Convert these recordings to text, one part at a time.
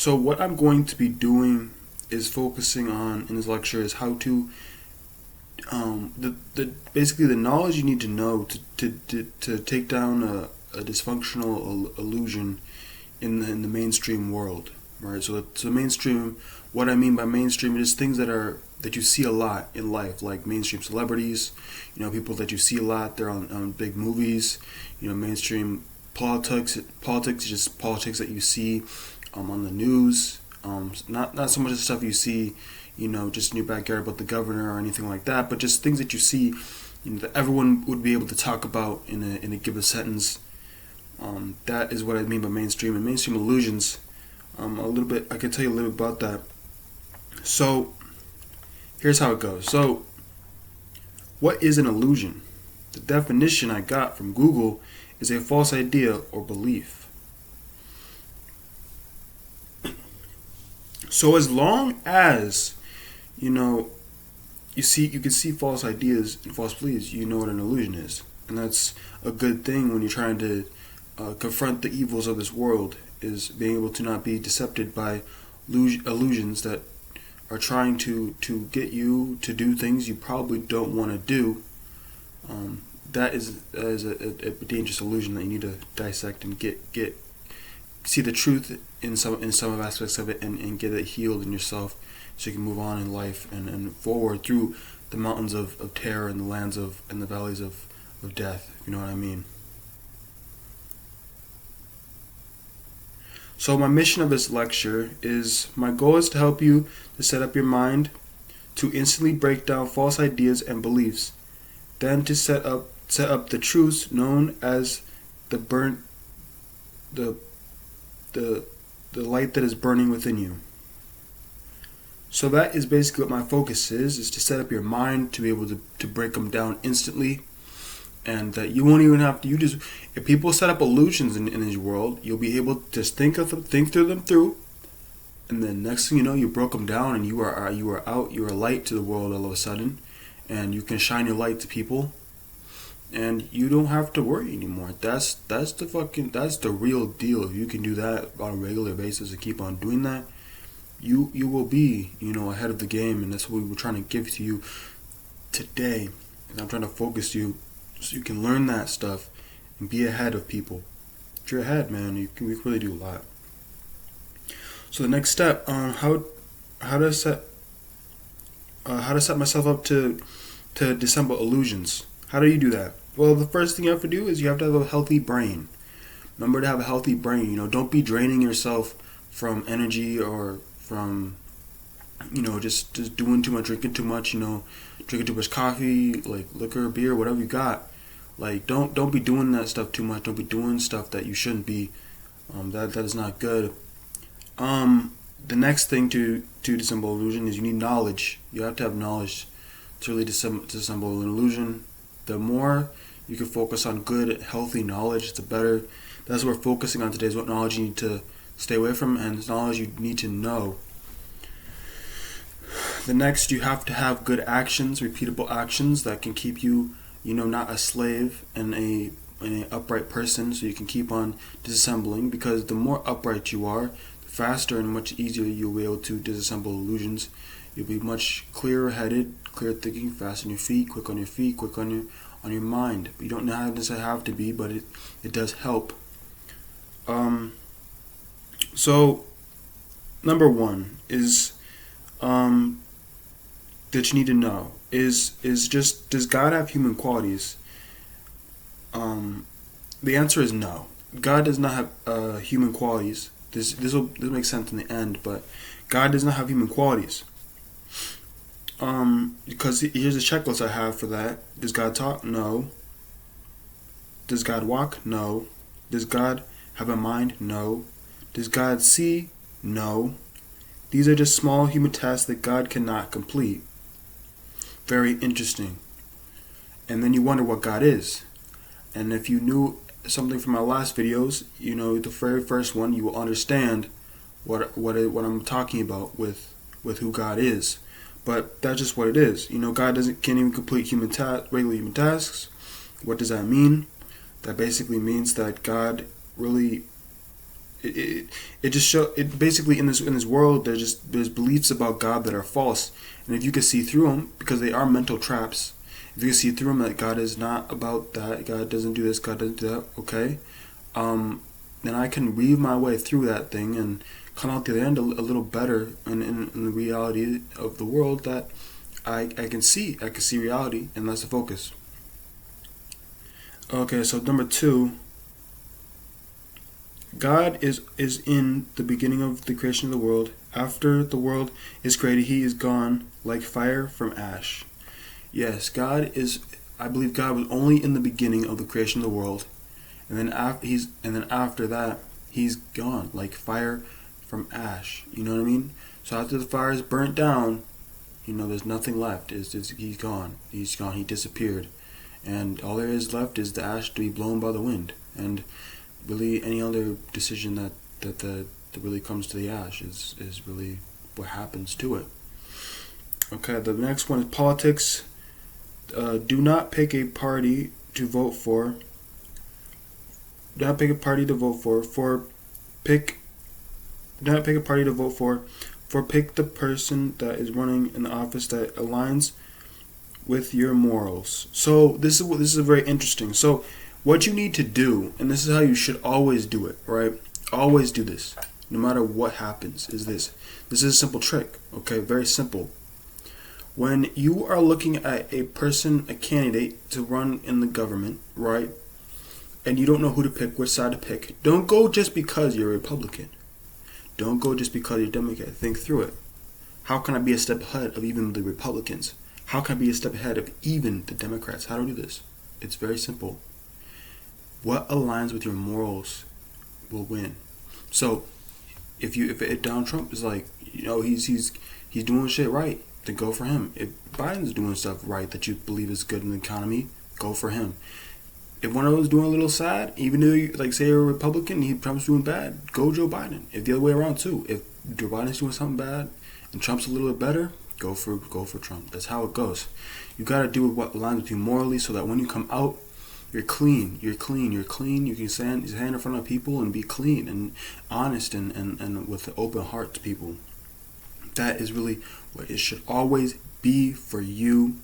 So what I'm going to be doing is focusing on in this lecture is how to the basically the knowledge you need to know to take down a dysfunctional illusion in the mainstream world, right? So mainstream, what I mean by mainstream is things that you see a lot in life, like mainstream celebrities, people that you see a lot. They're on big movies, mainstream politics is just politics that you see on the news. Not so much the stuff you see, just in your backyard about the governor or anything like that, but just things that you see, that everyone would be able to talk about in a given sentence. That is what I mean by mainstream and mainstream illusions. A little bit, I can tell you a little bit about that. So here's how it goes. So what is an illusion? The definition I got from Google is a false idea or belief. So as long as you can see false ideas and false beliefs, you know what an illusion is, and that's a good thing when you're trying to confront the evils of this world. Is being able to not be decepted by illusions that are trying to get you to do things you probably don't want to do. That is a dangerous illusion that you need to dissect and get see the truth in some aspects of it, and get it healed in yourself so you can move on in life and forward through the mountains of terror and the lands of and the valleys of death, if you know what I mean. So my mission of this lecture is, my goal is to help you to set up your mind to instantly break down false ideas and beliefs, then to set up the truths known as the burnt the the the light that is burning within you. So that is basically what my focus is to set up your mind to be able to break them down instantly, and that you won't even have to. If people set up illusions in this world, you'll be able to just think through them through, and then next thing you know, you broke them down, and you are out. You are a light to the world all of a sudden, and you can shine your light to people, and you don't have to worry anymore. That's the real deal. If you can do that on a regular basis and keep on doing that, you will be ahead of the game, and that's what we were trying to give to you today. And I'm trying to focus you so you can learn that stuff and be ahead of people. If you're ahead, man, we can really do a lot. So the next step, how to set myself up to dissemble illusions. How do you do that? Well, the first thing you have to do is you have to have a healthy brain. Remember to have a healthy brain. Don't be draining yourself from energy or from just doing too much, drinking too much, drinking too much coffee, like liquor, beer, whatever you got. Like don't be doing that stuff too much. Don't be doing stuff that you shouldn't be. That is not good. The next thing to dissemble illusion is you need knowledge. You have to have knowledge to really dissemble an illusion. The more you can focus on good, healthy knowledge, the better. That's what we're focusing on today, is what knowledge you need to stay away from and knowledge you need to know. The next, you have to have good actions, repeatable actions that can keep you, not a slave and an upright person, so you can keep on disassembling, because the more upright you are, the faster and much easier you'll be able to disassemble illusions. You'll be much clearer headed, clear thinking, fast on your feet, quick on your mind. But you don't necessarily have to be, but it does help. So number one is that you need to know is just, does God have human qualities? The answer is no. God does not have human qualities. This will make sense in the end, but God does not have human qualities. Because here's a checklist I have for that. Does God talk? No. Does God walk? No. Does God have a mind? No. Does God see? No. These are just small human tasks that God cannot complete. Very interesting. And then you wonder what God is. And if you knew something from my last videos, the very first one, you will understand what I'm talking about with who God is. But that's just what it is. God can't even complete regular human tasks. What does that mean? That basically means that God really It just show it basically in this world. There's beliefs about God that are false, and if you can see through them, because they are mental traps. If you can see through them that God is not about that, God doesn't do this, God doesn't do that. Okay, then I can weave my way through that thing and come out the other end a little better in the reality of the world that I can see. I can see reality, and that's the focus. Okay, so number 2, God is in the beginning of the creation of the world. After the world is created, he is gone like fire from ash. Yes, God is. I believe God was only in the beginning of the creation of the world, and then after that, he's gone like fire from ash. You know what I mean? So after the fire is burnt down, there's nothing left. He's gone. He's gone. He disappeared, and all there is left is the ash to be blown by the wind. And really, any other decision that really comes to the ash is really what happens to it. Okay, the next one is politics. Do not pick a party to vote for. Do not pick a party to vote for. Do not pick a party to vote for. For pick the person that is running in the office that aligns with your morals. So this is very interesting. So what you need to do, and this is how you should always do it, right? Always do this, no matter what happens. Is this? This is a simple trick. Okay, very simple. When you are looking at a candidate to run in the government, right, and you don't know who to pick, which side to pick, don't go just because you're a Republican. Don't go just because you're a Democrat. Think through it. How can I be a step ahead of even the Republicans? How can I be a step ahead of even the Democrats? How do I do this? It's very simple. What aligns with your morals will win. So, if Donald Trump is like, he's doing shit right, then go for him. If Biden's doing stuff right that you believe is good in the economy, go for him. If one of them's doing a little sad, even though you, say you're a Republican, Trump's doing bad, go Joe Biden. If the other way around too, if Joe Biden's doing something bad and Trump's a little bit better, go for Trump. That's how it goes. You gotta do what aligns with you morally, so that when you come out, you're clean. You can stand in front of people and be clean and honest and with an open heart to people. That is really what it should always be for you.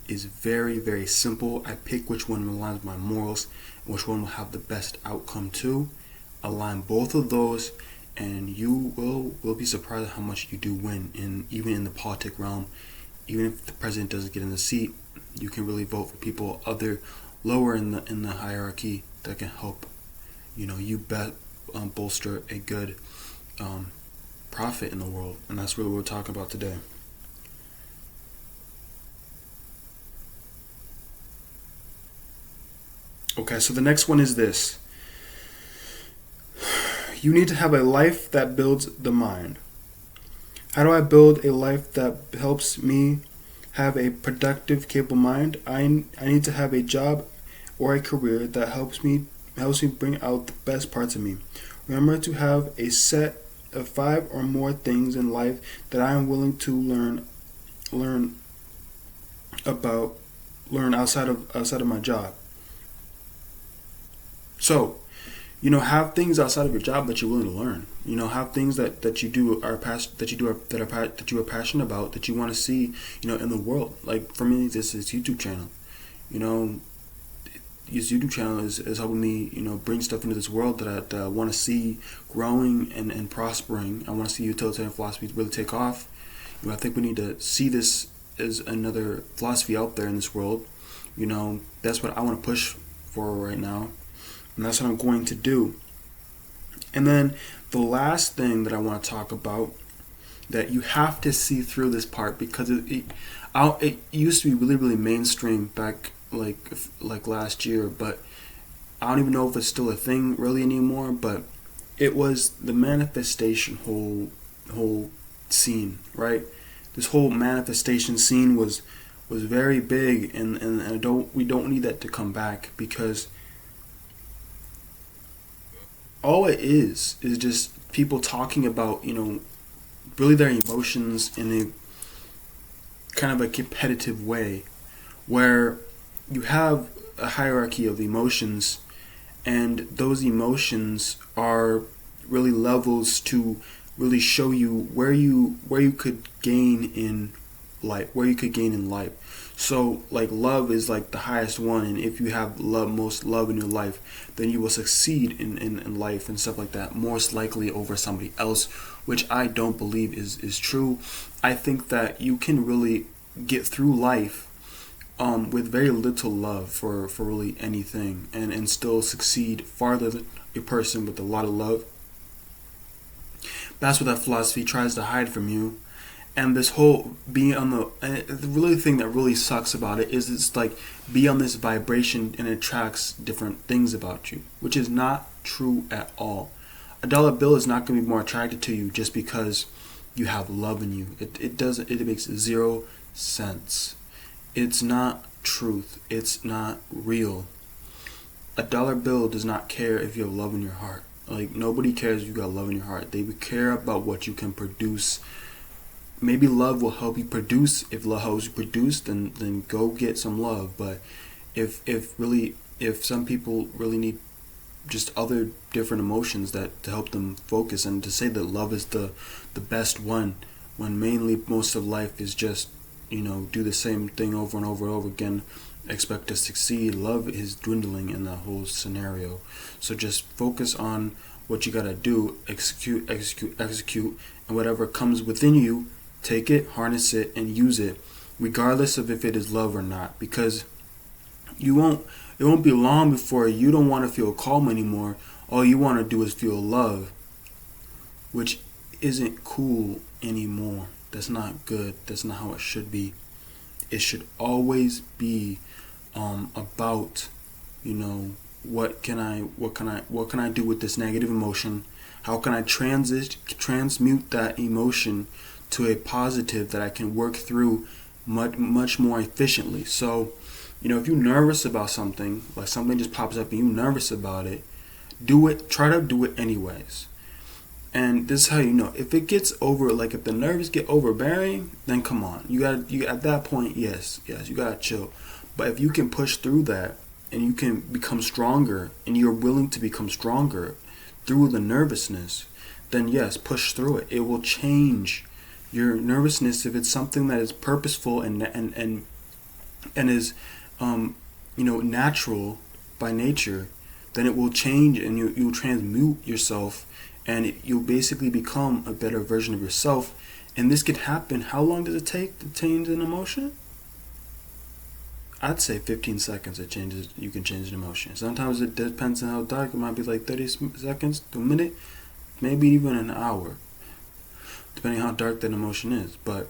Is very, very simple. I pick which one aligns with my morals and which one will have the best outcome too. Align both of those, and you will be surprised at how much you do win even in the politic realm. Even if the president doesn't get in the seat, you can really vote for people lower in the hierarchy that can help you bolster a good profit in the world. And that's what we're talking about today. Okay, so the next one is this. You need to have a life that builds the mind. How do I build a life that helps me have a productive, capable mind? I need to have a job or a career that helps me bring out the best parts of me. Remember to have a set of 5 or more things in life that I am willing to learn outside of my job. So, have things outside of your job that you're willing to learn. Have things that you are passionate about, that you want to see, in the world. Like for me, this YouTube channel. This YouTube channel is helping me, bring stuff into this world that I want to see growing and prospering. I want to see utilitarian philosophy really take off. I think we need to see this as another philosophy out there in this world. That's what I want to push for right now. And that's what I'm going to do. And then the last thing that I want to talk about, that you have to see through this part, because it used to be really, really mainstream back like last year, but I don't even know if it's still a thing really anymore. But it was the manifestation whole scene, right? This whole manifestation scene was very big, and we don't need that to come back, because all it is just people talking about, really their emotions in a kind of a competitive way, where you have a hierarchy of emotions, and those emotions are really levels to really show you where you could gain in life. So like love is like the highest one, and if you have most love in your life, then you will succeed in life and stuff like that, most likely over somebody else, which I don't believe is true. I think that you can really get through life with very little love for really anything, and still succeed farther than a person with a lot of love. That's what that philosophy tries to hide from you. And this whole being on the really thing that really sucks about it is it's like be on this vibration and it attracts different things about you, which is not true at all. A dollar bill is not going to be more attracted to you just because you have love in you. It makes zero sense. It's not truth. It's not real. A dollar bill does not care if you have love in your heart. Like, nobody cares if you got love in your heart. They care about what you can produce. Maybe love will help you produce. If love helps you produce, then go get some love. But if some people really need just other different emotions that to help them focus, and to say that love is the best one, when mainly most of life is just, do the same thing over and over and over again, expect to succeed. Love is dwindling in that whole scenario. So just focus on what you gotta do, execute, and whatever comes within you, take it, harness it, and use it, regardless of if it is love or not. Because it won't be long before you don't want to feel calm anymore. All you want to do is feel love, which isn't cool anymore. That's not good. That's not how it should be. It should always be about, what can I do with this negative emotion? How can I transmute that emotion to a positive that I can work through much more efficiently? So, if you're nervous about something, like something just pops up and you're nervous about it, try to do it anyways. And this is how you know. If it gets over, like if the nerves get overbearing, then come on. You at that point, yes, you gotta chill. But if you can push through that and you can become stronger, and you're willing to become stronger through the nervousness, then yes, push through it. It will change your nervousness if it's something that is purposeful and is natural by nature. Then it will change, and you'll transmute yourself, and you'll basically become a better version of yourself. And this could happen. How long does it take to change an emotion? I'd say 15 seconds. You can change an emotion. Sometimes it depends on how dark. It might be like 30 seconds to a minute, maybe even an hour, depending how dark that emotion is. But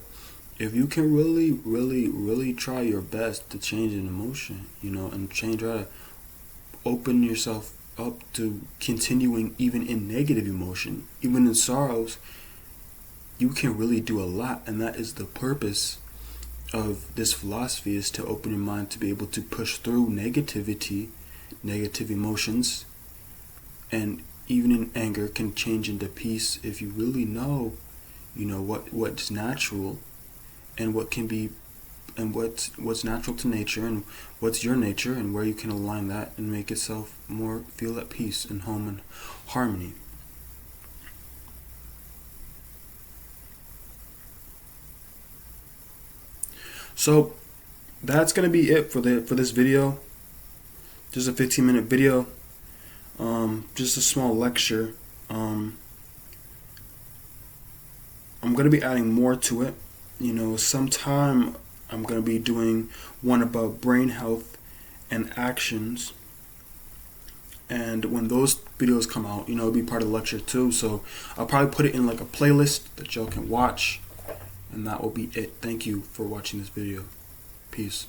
if you can really try your best to change an emotion, and try to open yourself up to continuing even in negative emotion, even in sorrows, you can really do a lot. And that is the purpose of this philosophy, is to open your mind to be able to push through negative emotions, and even in anger can change into peace if you really know what's natural, and what can be, and what's natural to nature, and what's your nature, and where you can align that and make yourself more feel at peace and home and harmony. So that's gonna be it for this video. Just a 15-minute video. Just a small lecture. I'm gonna be adding more to it. Sometime I'm gonna be doing one about brain health and actions. And when those videos come out, it'll be part of the lecture too. So I'll probably put it in like a playlist that y'all can watch. And that will be it. Thank you for watching this video. Peace.